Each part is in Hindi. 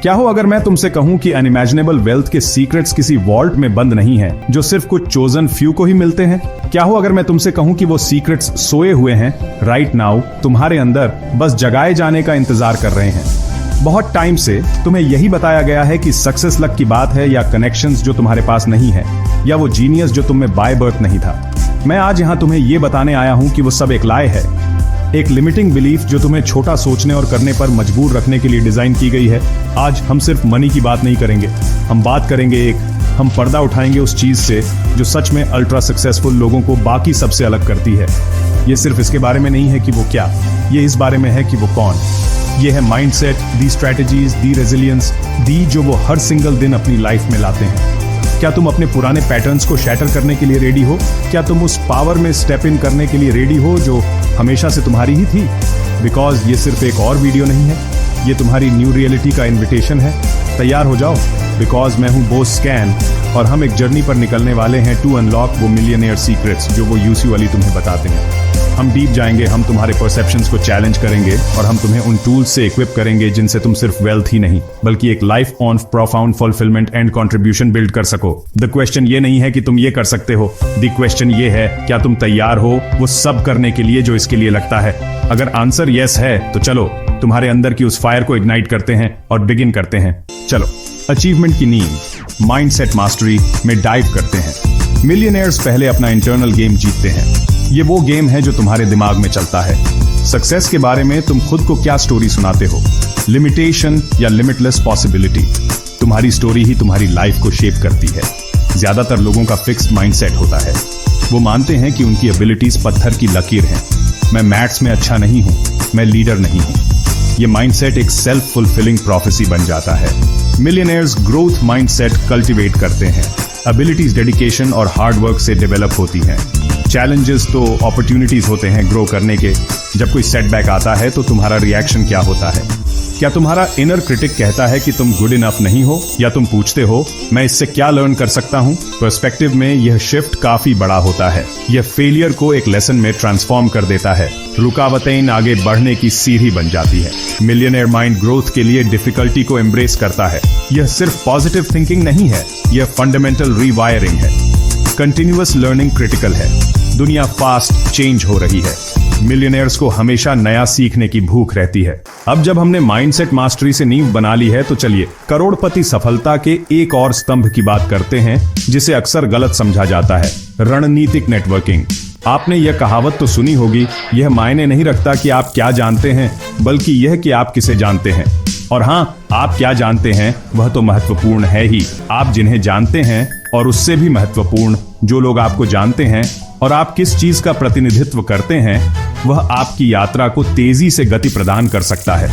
क्या हो अगर मैं तुमसे कहूं कि अनइमेजिनेबल वेल्थ के सीक्रेट्स किसी वॉल्ट में बंद नहीं है जो सिर्फ कुछ चोजन फ्यू को ही मिलते हैं। क्या हो अगर मैं तुमसे कहूं कि वो सीक्रेट्स सोए हुए हैं राइट नाउ तुम्हारे अंदर, बस जगाए जाने का इंतजार कर रहे हैं। बहुत टाइम से तुम्हें यही बताया गया है कि सक्सेस लक की बात है, या कनेक्शंस जो तुम्हारे पास नहीं है, या वो जीनियस जो तुम में बाय बर्थ नहीं था। मैं आज यहाँ तुम्हें ये बताने आया हूँ कि वो सब एक लाए है, एक लिमिटिंग बिलीफ जो तुम्हें छोटा सोचने और करने पर मजबूर रखने के लिए डिजाइन की गई है। आज हम सिर्फ मनी की बात नहीं करेंगे, हम बात करेंगे हम पर्दा उठाएंगे उस चीज से जो सच में अल्ट्रा सक्सेसफुल लोगों को बाकी सबसे अलग करती है। ये सिर्फ इसके बारे में नहीं है कि वो क्या, ये इस बारे में है कि वो कौन। ये है mindset, the strategies, the resilience, the जो वो हर सिंगल दिन अपनी लाइफ में लाते हैं। क्या तुम अपने पुराने पैटर्न्स को शैटर करने के लिए रेडी हो? क्या तुम उस पावर में स्टेप इन करने के लिए रेडी हो जो हमेशा से तुम्हारी ही थी? बिकॉज ये सिर्फ एक और वीडियो नहीं है, ये तुम्हारी न्यू रियलिटी का इन्विटेशन है। तैयार हो जाओ, बिकॉज मैं हूं बोस स्कैन और हम एक जर्नी पर निकलने वाले हैं टू अनलॉक वो मिलियनेयर सीक्रेट्स जो वो यूसी वाली तुम्हें बताते हैं। हम डीप जाएंगे, हम तुम्हारे परसेप्शंस को चैलेंज करेंगे और हम तुम्हें उन टूल्स से इक्विप करेंगे जिनसे तुम सिर्फ वेल्थ ही नहीं बल्कि एक life on profound fulfilment and contribution build कर सको। द क्वेश्चन ये नहीं है कि तुम ये कर सकते हो, द क्वेश्चन ये है क्या तुम तैयार हो वो सब करने के लिए जो इसके लिए लगता है। अगर आंसर यस है तो चलो तुम्हारे अंदर की उस फायर को इग्नाइट करते हैं और बिगिन करते हैं। चलो अचीवमेंट की नींव, माइंडसेट मास्टरी में डाइव करते हैं। मिलियनेयर्स पहले अपना इंटरनल गेम जीतते हैं। ये वो गेम है जो तुम्हारे दिमाग में चलता है। सक्सेस के बारे में तुम खुद को क्या स्टोरी सुनाते हो? लिमिटेशन या लिमिटलेस पॉसिबिलिटी? तुम्हारी स्टोरी ही तुम्हारी लाइफ को शेप करती है। ज्यादातर लोगों का फिक्स्ड माइंडसेट होता है। वो मानते हैं कि उनकी एबिलिटीज पत्थर की लकीर हैं। मैं मैथ्स में अच्छा नहीं हूं, मैं लीडर नहीं हूं। ये माइंडसेट एक सेल्फ फुलफिलिंग प्रोफेसी बन जाता है। मिलियनेयर्स ग्रोथ माइंडसेट कल्टीवेट करते हैं। एबिलिटीज डेडिकेशन और हार्ड वर्क से डेवलप होती हैं। चैलेंजेस तो अपॉर्चुनिटीज होते हैं ग्रो करने के। जब कोई सेटबैक आता है तो तुम्हारा रिएक्शन क्या होता है? क्या तुम्हारा इनर क्रिटिक कहता है कि तुम गुड इनफ नहीं हो, या तुम पूछते हो मैं इससे क्या लर्न कर सकता हूं? पर्सपेक्टिव में यह शिफ्ट काफी बड़ा होता है। यह फेलियर को एक लेसन में ट्रांसफॉर्म कर देता है। रुकावटें आगे बढ़ने की सीढ़ी बन जाती है। मिलियनेयर माइंड ग्रोथ के लिए डिफिकल्टी को एम्ब्रेस करता है। यह सिर्फ पॉजिटिव थिंकिंग नहीं है, यह फंडामेंटल रीवायरिंग है। कंटिन्यूअस लर्निंग क्रिटिकल है। दुनिया फास्ट चेंज हो रही है। मिलियनेयर्स को हमेशा नया सीखने की भूख रहती है। अब जब हमने माइंडसेट मास्टरी से नींव बना ली है तो चलिए करोड़पति सफलता के एक और स्तंभ की बात करते हैं जिसे अक्सर गलत समझा जाता है, रणनीतिक नेटवर्किंग। आपने यह कहावत तो सुनी होगी, यह मायने नहीं रखता कि आप क्या जानते हैं बल्कि यह कि आप किसे जानते हैं। और हाँ, आप क्या जानते हैं वह तो महत्वपूर्ण है ही, आप जिन्हें जानते हैं और उससे भी महत्वपूर्ण जो लोग आपको जानते हैं और आप किस चीज का प्रतिनिधित्व करते हैं वह आपकी यात्रा को तेजी से गति प्रदान कर सकता है।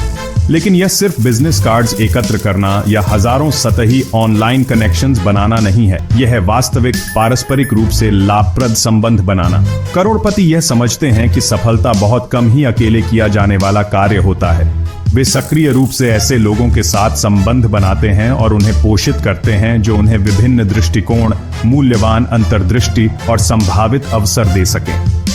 लेकिन यह सिर्फ बिजनेस कार्ड्स एकत्र करना या हजारों सतही ऑनलाइन कनेक्शंस बनाना नहीं है, यह है वास्तविक पारस्परिक रूप से लाभप्रद संबंध बनाना। करोड़पति यह समझते हैं कि सफलता बहुत कम ही अकेले किया जाने वाला कार्य होता है। वे सक्रिय रूप से ऐसे लोगों के साथ संबंध बनाते हैं और उन्हें पोषित करते हैं जो उन्हें विभिन्न दृष्टिकोण, मूल्यवान अंतर्दृष्टि और संभावित अवसर दे सकें।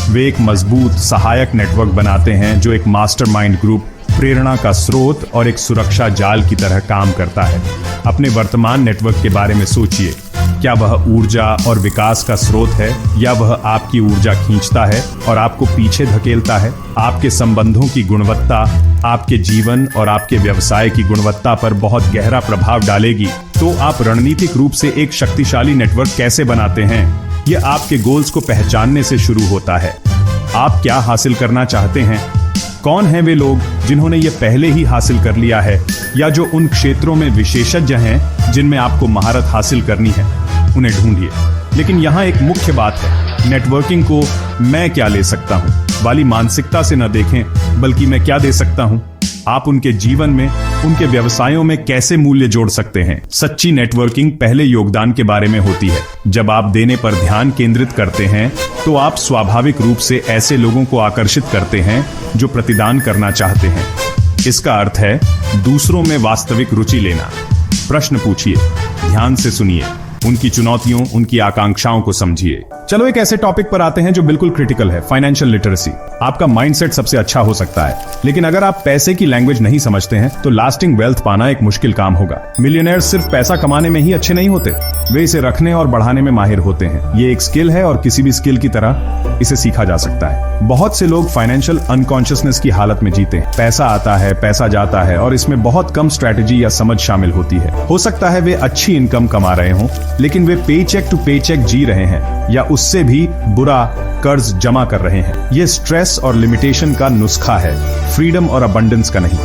वे एक मजबूत सहायक नेटवर्क बनाते हैं जो एक मास्टरमाइंड ग्रुप, प्रेरणा का स्रोत और एक सुरक्षा जाल की तरह काम करता है। अपने वर्तमान नेटवर्क के बारे में सोचिए, क्या वह ऊर्जा और विकास का स्रोत है या वह आपकी ऊर्जा खींचता है और आपको पीछे धकेलता है? आपके संबंधों की गुणवत्ता आपके जीवन और आपके व्यवसाय की गुणवत्ता पर बहुत गहरा प्रभाव डालेगी। तो आप रणनीतिक रूप से एक शक्तिशाली नेटवर्क कैसे बनाते हैं? यह आपके गोल्स को पहचानने से शुरू होता है। आप क्या हासिल करना चाहते हैं? कौन हैं वे लोग जिन्होंने ये पहले ही हासिल कर लिया है या जो उन क्षेत्रों में विशेषज्ञ हैं जिनमें आपको महारत हासिल करनी है? उन्हें ढूंढिए। लेकिन यहाँ एक मुख्य बात है, नेटवर्किंग को मैं क्या ले सकता हूँ वाली मानसिकता से न देखें बल्कि मैं क्या दे सकता हूँ। आप उनके जीवन में, उनके व्यवसायों में कैसे मूल्य जोड़ सकते हैं। सच्ची नेटवर्किंग पहले योगदान के बारे में होती है। जब आप देने पर ध्यान केंद्रित करते हैं तो आप स्वाभाविक रूप से ऐसे लोगों को आकर्षित करते हैं जो प्रतिदान करना चाहते हैं। इसका अर्थ है दूसरों में वास्तविक रुचि लेना। प्रश्न पूछिए, ध्यान से सुनिए, उनकी चुनौतियों, उनकी आकांक्षाओं को समझिए। चलो एक ऐसे टॉपिक पर आते हैं जो बिल्कुल क्रिटिकल है, फाइनेंशियल लिटरेसी। आपका माइंडसेट सबसे अच्छा हो सकता है, लेकिन अगर आप पैसे की लैंग्वेज नहीं समझते हैं तो लास्टिंग वेल्थ पाना एक मुश्किल काम होगा। मिलियनेयर्स सिर्फ पैसा कमाने में ही अच्छे नहीं होते, वे इसे रखने और बढ़ाने में माहिर होते हैं। ये एक स्किल है और किसी भी स्किल की तरह इसे सीखा जा सकता है। बहुत से लोग फाइनेंशियल अनकॉन्शियसनेस की हालत में जीते हैं। पैसा आता है, पैसा जाता है और इसमें बहुत कम स्ट्रैटेजी या समझ शामिल होती है। हो सकता है वे अच्छी इनकम कमा रहे हों, लेकिन वे पेचेक टू पेचेक जी रहे हैं या उससे भी बुरा कर्ज जमा कर रहे हैं। ये स्ट्रेस और लिमिटेशन का नुस्खा है, फ्रीडम और अबंडेंस का नहीं।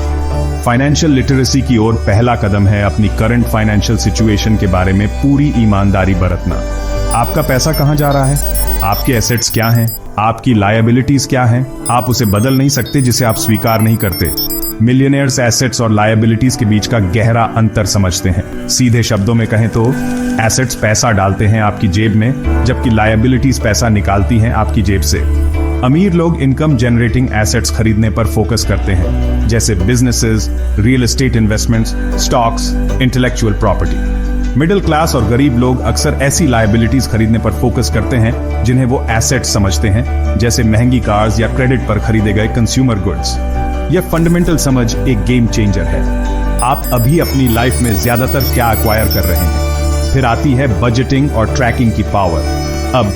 फाइनेंशियल लिटरेसी की ओर पहला कदम है अपनी करंट फाइनेंशियल सिचुएशन के बारे में पूरी ईमानदारी बरतना। आपका पैसा कहां जा रहा है? आपके एसेट्स क्या हैं? आपकी लायबिलिटीज क्या हैं? आप उसे बदल नहीं सकते जिसे आप स्वीकार नहीं करते। मिलियनेयर्स एसेट्स और लायबिलिटीज के बीच का गहरा अंतर समझते हैं। सीधे शब्दों में कहें तो एसेट्स पैसा डालते हैं आपकी जेब में, जबकि लायबिलिटीज पैसा निकालती हैं आपकी जेब से। अमीर लोग इनकम जनरेटिंग एसेट्स खरीदने पर फोकस करते हैं, जैसे businesses, real estate investments, stocks, intellectual property. Middle class और गरीब लोग अक्सर ऐसी लायबिलिटीज खरीदने पर फोकस करते हैं जिन्हें वो एसेट्स समझते हैं, जैसे महंगी कार्स या क्रेडिट पर खरीदे गए कंज्यूमर गुड्स। यह फंडामेंटल समझ एक गेम चेंजर है। आप अभी अपनी लाइफ में ज्यादातर क्या एक्वायर कर रहे हैं? फिर आती है बजटिंग और ट्रैकिंग की पावर। अब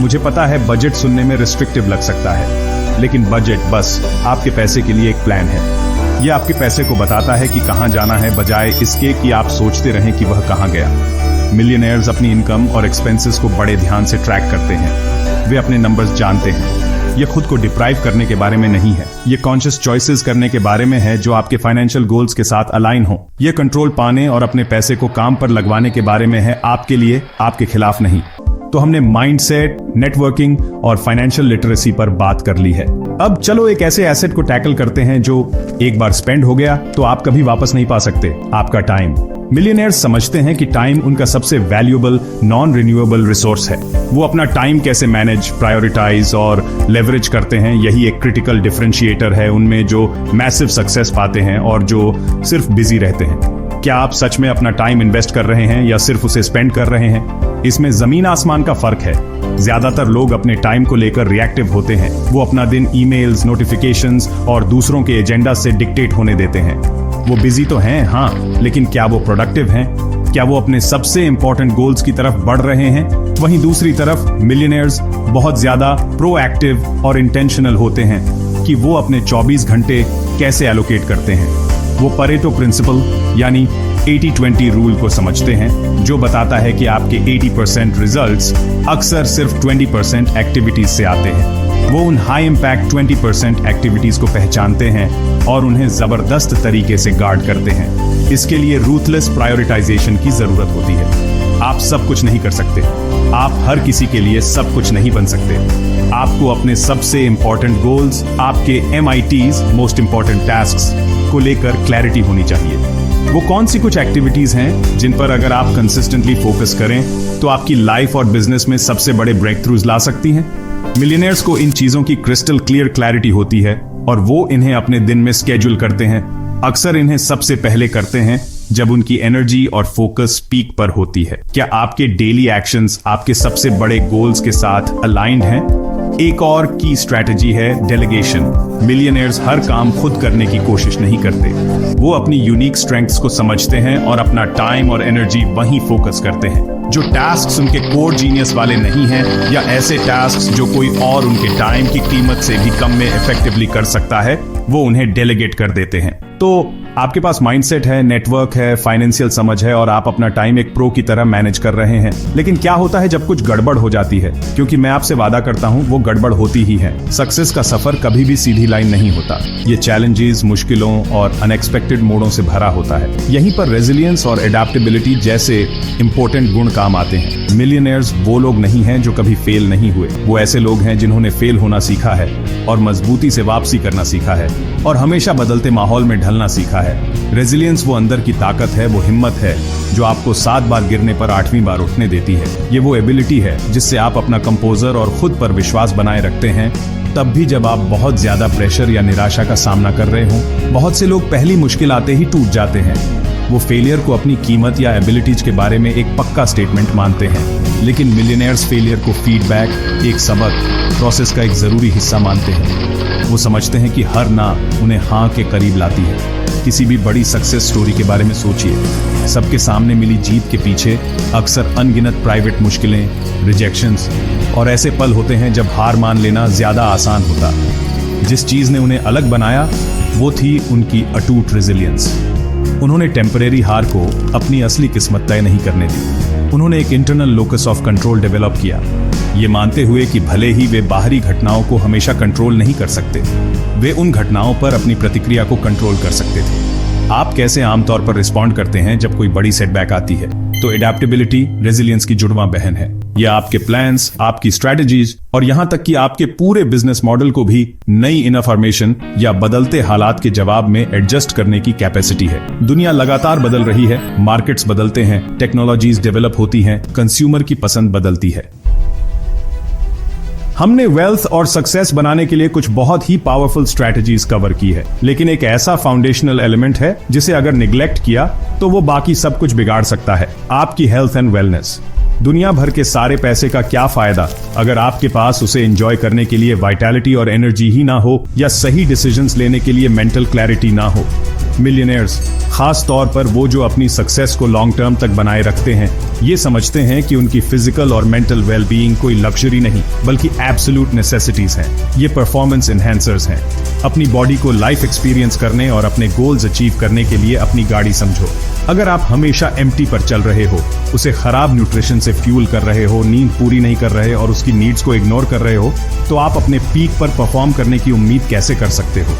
मुझे पता है बजट सुनने में रिस्ट्रिक्टिव लग सकता है, लेकिन बजट बस आपके पैसे के लिए एक प्लान है। यह आपके पैसे को बताता है कि कहां जाना है, बजाय इसके कि आप सोचते रहें कि वह कहां गया। मिलियनेयर्स अपनी इनकम और एक्सपेंसेस को बड़े ध्यान से ट्रैक करते हैं। वे अपने नंबर्स जानते हैं। यह खुद को डिप्राइव करने के बारे में नहीं है, यह कॉन्शियस चॉइसेस करने के बारे में है जो आपके फाइनेंशियल गोल्स के साथ अलाइन हो। यह कंट्रोल पाने और अपने पैसे को काम पर लगवाने के बारे में है, आपके लिए, आपके खिलाफ नहीं। तो हमने माइंडसेट, नेटवर्किंग और फाइनेंशियल लिटरेसी पर बात कर ली है। अब चलो एक ऐसे एसेट को टैकल करते हैं जो एक बार स्पेंड हो गया तो आप कभी वापस नहीं पा सकते, आपका टाइम। मिलियनेयर्स समझते हैं कि टाइम उनका सबसे वैल्यूएबल, नॉन रिन्यूएबल रिसोर्स है। वो अपना टाइम कैसे मैनेज, प्रायोरिटाइज और लेवरेज करते हैं, यही एक क्रिटिकल डिफरेंशिएटर है उनमें जो मैसिव सक्सेस पाते हैं और जो सिर्फ बिजी रहते हैं। क्या आप सच में अपना टाइम इन्वेस्ट कर रहे हैं या सिर्फ उसे स्पेंड कर रहे हैं? इसमें जमीन आसमान का फर्क है। ज्यादातर लोग अपने टाइम को लेकर रिएक्टिव होते हैं। वो अपना दिन ईमेल्स, नोटिफिकेशंस और दूसरों के एजेंडा से डिक्टेट होने देते हैं। वो बिजी तो हैं, हाँ, लेकिन क्या वो प्रोडक्टिव हैं? क्या वो अपने सबसे इंपॉर्टेंट गोल्स की तरफ बढ़ रहे हैं? वहीं दूसरी तरफ मिलियनेयर्स बहुत ज्यादा प्रोएक्टिव और इंटेंशनल होते हैं कि वो अपने 24 घंटे कैसे एलोकेट करते हैं। वो परेटो प्रिंसिपल यानी 80-20 रूल को समझते हैं, जो बताता है कि आपके 80% रिजल्ट्स अक्सर सिर्फ 20% एक्टिविटीज से आते हैं। वो उन हाई इंपैक्ट 20% एक्टिविटीज को पहचानते हैं और उन्हें जबरदस्त तरीके से गार्ड करते हैं। इसके लिए रूथलेस प्रायोरिटाइजेशन की जरूरत होती है। आप सब कुछ नहीं कर सकते, आप हर किसी के लिए सब कुछ नहीं बन सकते। आपको अपने सबसे इंपॉर्टेंट गोल्स, आपके MITs, मोस्ट इंपॉर्टेंट टास्क्स को लेकर क्लैरिटी होनी चाहिए। वो कौन सी कुछ एक्टिविटीज हैं जिन पर अगर आप कंसिस्टेंटली फोकस करें तो आपकी लाइफ और बिजनेस में सबसे बड़े ब्रेक थ्रूज ला सकती हैं। मिलियनेयर्स को इन चीजों की क्रिस्टल क्लियर क्लैरिटी होती है और वो इन्हें अपने दिन में स्केड्यूल करते हैं। अक्सर इन्हें सबसे पहले करते हैं जब उनकी एनर्जी और फोकस पीक पर होती है। क्या आपके डेली एक्शंस आपके सबसे बड़े गोल्स के साथ अलाइंड हैं? एक और की स्ट्रैटेजी है डेलीगेशन। मिलियनेयर्स हर काम खुद करने की कोशिश नहीं करते। वो अपनी यूनिक स्ट्रेंथ्स को समझते हैं और अपना टाइम और एनर्जी वहीं फोकस करते हैं। जो टास्क्स उनके कोर जीनियस वाले नहीं हैं या ऐसे टास्क्स जो कोई और उनके टाइम की कीमत से भी कम में इफेक्टिवली कर सकता है, वो उन्हें डेलीगेट कर देते हैं। तो आपके पास माइंडसेट है, नेटवर्क है, फाइनेंशियल समझ है और आप अपना टाइम एक प्रो की तरह मैनेज कर रहे हैं। लेकिन क्या होता है जब कुछ गड़बड़ हो जाती है? क्योंकि मैं आपसे वादा करता हूं वो गड़बड़ होती ही है। सक्सेस का सफर कभी भी सीधी लाइन नहीं होता। ये चैलेंजेस, मुश्किलों और अनएक्सपेक्टेड मोड़ों से भरा होता है। यहीं पर रेजिलियंस और एडेप्टेबिलिटी जैसे इंपॉर्टेंट गुण काम आते हैं। मिलियनेयर्स वो लोग नहीं हैं जो कभी फेल नहीं हुए। वो ऐसे लोग हैं जिन्होंने फेल होना सीखा है और मजबूती से वापसी करना सीखा है और हमेशा बदलते माहौल में ढलना सीखा है। रेजिलियंस वो अंदर की ताकत है, वो हिम्मत है जो आपको 7 बार गिरने पर 8वीं बार उठने देती है। ये वो एबिलिटी है जिससे आप अपना कंपोजर और खुद पर विश्वास बनाए रखते हैं, तब भी जब आप बहुत ज्यादा प्रेशर या निराशा का सामना कर रहे हो। बहुत से लोग पहली मुश्किल आते ही टूट जाते हैं। वो फेलियर को अपनी कीमत या एबिलिटीज के बारे में एक पक्का स्टेटमेंट मानते हैं, लेकिन मिलियनेयर्स फेलियर को फीडबैक, एक सबक, प्रोसेस का एक जरूरी हिस्सा मानते हैं। वो समझते हैं कि हर ना उन्हें हाँ के करीब लाती है। किसी भी बड़ी सक्सेस स्टोरी के बारे में सोचिए। सबके सामने मिली जीत के पीछे अक्सर अनगिनत प्राइवेट मुश्किलें, रिजेक्शंस और ऐसे पल होते हैं जब हार मान लेना ज्यादा आसान होता। जिस चीज ने उन्हें अलग बनाया वो थी उनकी अटूट रेजिलियंस। उन्होंने टेम्परेरी हार को अपनी असली किस्मत तय नहीं करने दी। उन्होंने एक internal locus of control develop किया, ये मानते हुए कि भले ही वे बाहरी घटनाओं को हमेशा कंट्रोल नहीं कर सकते, वे उन घटनाओं पर अपनी प्रतिक्रिया को कंट्रोल कर सकते थे। आप कैसे आमतौर पर रिस्पॉन्ड करते हैं जब कोई बड़ी सेटबैक आती है? तो एडेप्टेबिलिटी रेजिलियंस की जुड़वां बहन है। यह आपके प्लान्स, आपकी स्ट्रेटजीज और यहां तक कि आपके पूरे बिजनेस मॉडल को भी नई इन्फॉर्मेशन या बदलते हालात के जवाब में एडजस्ट करने की कैपेसिटी है। दुनिया लगातार बदल रही है, मार्केट्स बदलते हैं, टेक्नोलॉजीज डेवलप होती हैं, कंज्यूमर की पसंद बदलती है। हमने वेल्थ और सक्सेस बनाने के लिए कुछ बहुत ही पावरफुल स्ट्रैटेजीज कवर की है, लेकिन एक ऐसा फाउंडेशनल एलिमेंट है जिसे अगर निग्लेक्ट किया तो वो बाकी सब कुछ बिगाड़ सकता है, आपकी हेल्थ एंड वेलनेस। दुनिया भर के सारे पैसे का क्या फायदा अगर आपके पास उसे एंजॉय करने के लिए वाइटैलिटी और एनर्जी ही ना हो या सही डिसीजंस लेने के लिए मेंटल क्लैरिटी ना हो। मिलियनेयर्स, खास तौर पर वो जो अपनी सक्सेस को लॉन्ग टर्म तक बनाए रखते हैं, ये समझते हैं कि उनकी फिजिकल और मेंटल वेलबीइंग कोई लग्जरी नहीं बल्कि एब्सोल्यूट नेसेसिटीज हैं। ये परफॉर्मेंस एनहेंसर्स हैं। अपनी बॉडी को लाइफ एक्सपीरियंस करने और अपने गोल्स अचीव करने के लिए अपनी गाड़ी समझो। अगर आप हमेशा एम्प्टी पर चल रहे हो, उसे खराब न्यूट्रिशन से फ्यूल कर रहे हो, नींद पूरी नहीं कर रहे और उसकी नीड्स को इग्नोर कर रहे हो, तो आप अपने पीक पर परफॉर्म करने की उम्मीद कैसे कर सकते हो?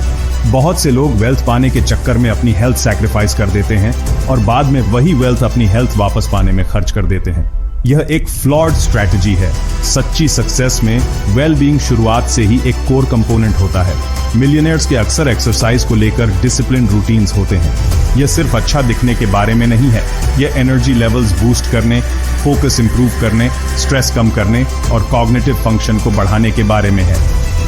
बहुत से लोग वेल्थ पाने के चक्कर में अपनी हेल्थ सैक्रिफाइस कर देते हैं और बाद में वही वेल्थ अपनी हेल्थ वापस पाने में खर्च कर देते हैं। यह एक फ्लॉड स्ट्रैटेजी है। सच्ची सक्सेस में वेलबीइंग शुरुआत से ही एक कोर कंपोनेंट होता है। मिलियनेयर्स के अक्सर एक्सरसाइज को लेकर डिसिप्लिन रूटीन्स होते हैं। यह सिर्फ अच्छा दिखने के बारे में नहीं है, यह एनर्जी लेवल्स बूस्ट करने, फोकस इंप्रूव करने, स्ट्रेस कम करने और कॉग्निटिव फंक्शन को बढ़ाने के बारे में है।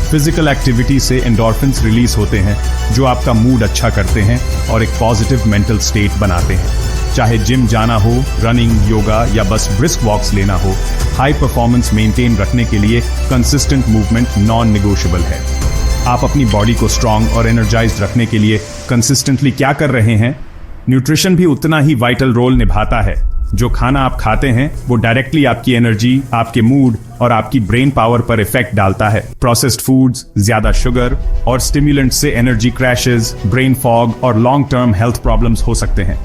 फिजिकल एक्टिविटी से एंडोर्फिन्स रिलीज होते हैं जो आपका मूड अच्छा करते हैं और एक पॉजिटिव मेंटल स्टेट बनाते हैं। चाहे जिम जाना हो, रनिंग, योगा या बस ब्रिस्क वॉक्स लेना हो, हाई परफॉर्मेंस मेंटेन रखने के लिए कंसिस्टेंट मूवमेंट नॉन नेगोशिएबल है। आप अपनी बॉडी को स्ट्रांग और एनर्जाइज्ड रखने के लिए कंसिस्टेंटली क्या कर रहे हैं? न्यूट्रिशन भी उतना ही वाइटल रोल निभाता है। जो खाना आप खाते हैं वो डायरेक्टली आपकी एनर्जी, आपके मूड और आपकी ब्रेन पावर पर इफेक्ट डालता है। प्रोसेस्ड फूड्स, ज्यादा शुगर और स्टिमुलेंट्स से एनर्जी क्रैशेस, ब्रेन फॉग और लॉन्ग टर्म हेल्थ प्रॉब्लम्स हो सकते हैं।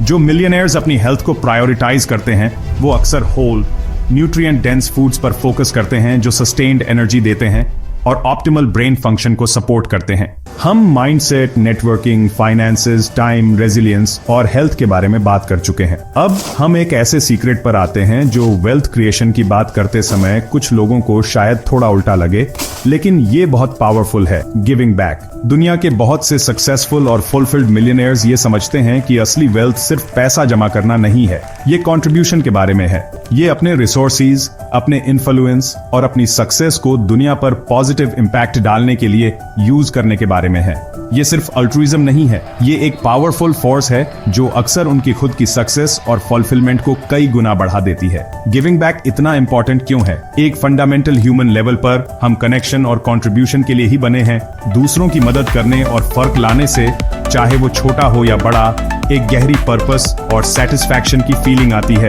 जो मिलियनेयर्स अपनी हेल्थ को प्रायोरिटाइज करते हैं वो अक्सर होल, न्यूट्रिएंट डेंस फूड्स पर फोकस करते हैं जो सस्टेन्ड एनर्जी देते हैं और ऑप्टिमल ब्रेन फंक्शन को सपोर्ट करते हैं। हम mindset, networking, finances, time, resilience और हेल्थ के बारे में बात कर चुके हैं। अब हम एक ऐसे सीक्रेट पर आते हैं जो वेल्थ क्रिएशन की बात करते समय कुछ लोगों को शायद थोड़ा उल्टा लगे, लेकिन ये बहुत पावरफुल है, गिविंग बैक। दुनिया के बहुत से सक्सेसफुल और फुलफिल्ड मिलियनेयर्स ये समझते हैं कि असली वेल्थ सिर्फ पैसा जमा करना नहीं है, ये कंट्रीब्यूशन के बारे में है। ये अपने रिसोर्सेज, अपने इन्फ्लुएंस और अपनी सक्सेस को दुनिया पर पॉजिटिव इम्पैक्ट डालने के लिए यूज करने के बारे में है। ये सिर्फ अल्ट्रुइज्म नहीं है, ये एक पावरफुल फोर्स है जो अक्सर उनकी खुद की सक्सेस और फुलफिलमेंट को कई गुना बढ़ा देती है। गिविंग बैक इतना इंपॉर्टेंट क्यों है? एक फंडामेंटल ह्यूमन लेवल पर हम कनेक्शन और कंट्रीब्यूशन के लिए ही बने हैं। दूसरों की मदद करने और फर्क लाने से, चाहे वो छोटा हो या बड़ा, एक गहरी पर्पस और सेटिस्फैक्शन की फीलिंग आती है।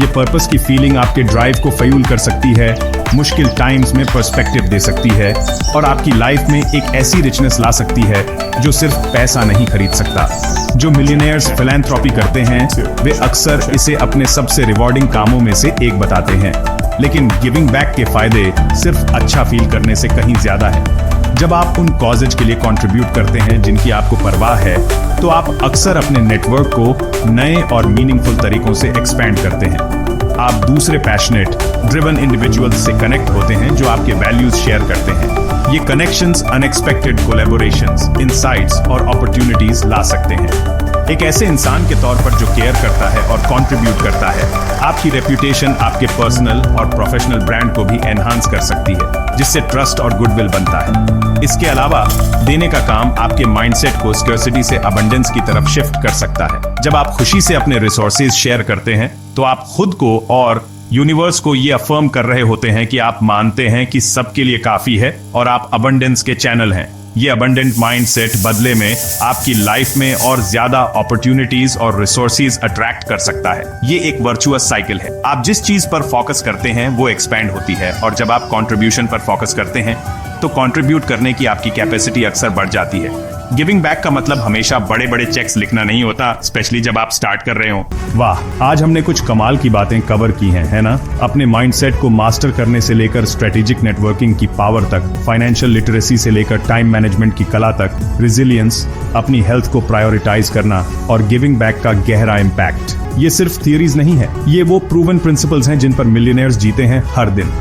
ये पर्पस की फीलिंग आपके ड्राइव को फ्यूल कर सकती है, मुश्किल टाइम्स में पर्सपेक्टिव दे सकती है और आपकी लाइफ में एक ऐसी रिचनेस ला सकती है जो सिर्फ पैसा नहीं खरीद सकता। जो मिलियनेयर्स फिलैंथ्रोपी करते हैं वे अक्सर इसे अपने सबसे रिवॉर्डिंग कामों में से एक बताते हैं, लेकिन गिविंग बैक के फायदे सिर्फ अच्छा फील करने से कहीं ज्यादा है। जब आप उन कॉजेज के लिए कंट्रीब्यूट करते हैं जिनकी आपको परवाह है, तो आप अक्सर अपने नेटवर्क को नए और मीनिंगफुल तरीकों से एक्सपैंड करते हैं। आप दूसरे पैशनेट, ड्रिवन इंडिविजुअल्स से कनेक्ट होते हैं जो आपके वैल्यूज शेयर करते हैं। ये कनेक्शंस अनएक्सपेक्टेड कोलैबोरेशंस, इनसाइट्स और अपॉर्चुनिटीज ला सकते हैं। एक ऐसे इंसान के तौर पर जो केयर करता है और कंट्रीब्यूट करता है। आपकी रेप्यूटेशन आपके पर्सनल और प्रोफेशनल ब्रांड को भी एनहांस कर सकती है, जिससे ट्रस्ट और गुडविल बनता है। इसके अलावा देने का काम आपके माइंडसेट को स्कर्सिटी से अबंडेंस की तरफ शिफ्ट कर सकता है। जब आप खुशी से अपने रिसोर्सेज शेयर करते हैं तो आप खुद को और यूनिवर्स को ये अफर्म कर रहे होते हैं कि आप मानते हैं कि सबके लिए काफी है और आप अबंडेंस के चैनल हैं। ये अबंडेंट माइंडसेट बदले में आपकी लाइफ में और ज्यादा अपॉर्चुनिटीज और रिसोर्सेज अट्रैक्ट कर सकता है। ये एक वर्चुअस साइकिल है। आप जिस चीज पर फोकस करते हैं वो एक्सपैंड होती है, और जब आप कंट्रीब्यूशन पर फोकस करते हैं तो कंट्रीब्यूट करने की आपकी कैपेसिटी अक्सर बढ़ जाती है। गिविंग बैक का मतलब हमेशा बड़े बड़े चेक्स लिखना नहीं होता, स्पेशली जब आप स्टार्ट कर रहे हो। वाह, आज हमने कुछ कमाल की बातें कवर की हैं, है ना? अपने माइंडसेट को मास्टर करने से लेकर स्ट्रेटेजिक नेटवर्किंग की पावर तक, फाइनेंशियल लिटरेसी से लेकर टाइम मैनेजमेंट की कला तक, रेजिलियंस, अपनी हेल्थ को प्रायोरिटाइज करना और गिविंग बैक का गहरा इम्पैक्ट। ये सिर्फ थियरीज नहीं है, ये वो प्रूवन प्रिंसिपल्स हैं जिन पर मिलियनेयर्स जीते हैं हर दिन।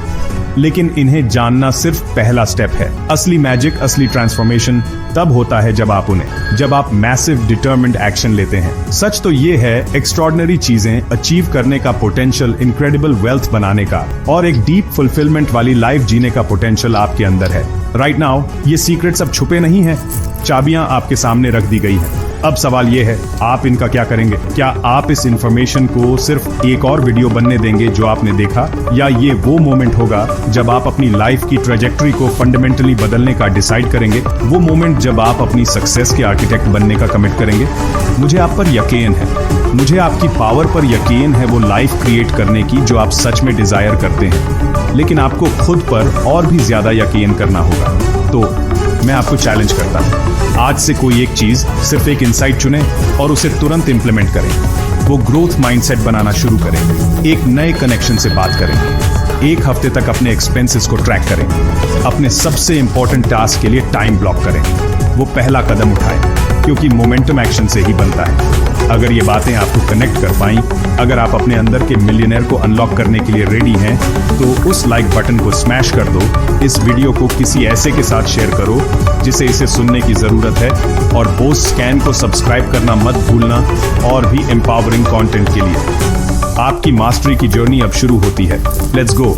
लेकिन इन्हें जानना सिर्फ पहला स्टेप है। असली मैजिक, असली ट्रांसफॉर्मेशन तब होता है जब आप मैसिव डिटरमिन्ड एक्शन लेते हैं। सच तो ये है, एक्स्ट्रॉर्डिनरी चीजें अचीव करने का पोटेंशियल, इनक्रेडिबल वेल्थ बनाने का और एक डीप फुलफिलमेंट वाली लाइफ जीने का पोटेंशियल आपके अंदर है। राइट नाउ ये सीक्रेट्स अब छुपे नहीं हैं, चाबियां आपके सामने रख दी गई हैं। अब सवाल ये है, आप इनका क्या करेंगे? क्या आप इस इंफॉर्मेशन को सिर्फ एक और वीडियो बनने देंगे जो आपने देखा, या ये वो मोमेंट होगा जब आप अपनी लाइफ की ट्रेजेक्टरी को फंडामेंटली बदलने का डिसाइड करेंगे? वो मोमेंट जब आप अपनी सक्सेस के आर्किटेक्ट बनने का कमिट करेंगे? मुझे आप पर यकीन है, मुझे आपकी पावर पर यकीन है, वो लाइफ क्रिएट करने की जो आप सच में डिजायर करते हैं। लेकिन आपको खुद पर और भी ज्यादा यकीन करना होगा। तो मैं आपको चैलेंज करता हूँ, आज से कोई एक चीज, सिर्फ एक इंसाइट चुनें और उसे तुरंत इंप्लीमेंट करें। वो ग्रोथ माइंडसेट बनाना शुरू करें, एक नए कनेक्शन से बात करें, एक हफ्ते तक अपने एक्सपेंसेस को ट्रैक करें, अपने सबसे इंपॉर्टेंट टास्क के लिए टाइम ब्लॉक करें, वो पहला कदम उठाएं, क्योंकि मोमेंटम एक्शन से ही बनता है। अगर ये बातें आपको कनेक्ट कर पाई, अगर आप अपने अंदर के मिलियनेयर को अनलॉक करने के लिए रेडी हैं, तो उस लाइक बटन को स्मैश कर दो। इस वीडियो को किसी ऐसे के साथ शेयर करो जिसे इसे सुनने की जरूरत है, और बोस स्कैन को सब्सक्राइब करना मत भूलना, और भी एम्पावरिंग कंटेंट के लिए। आपकी मास्टरी की जर्नी अब शुरू होती है। Let's go.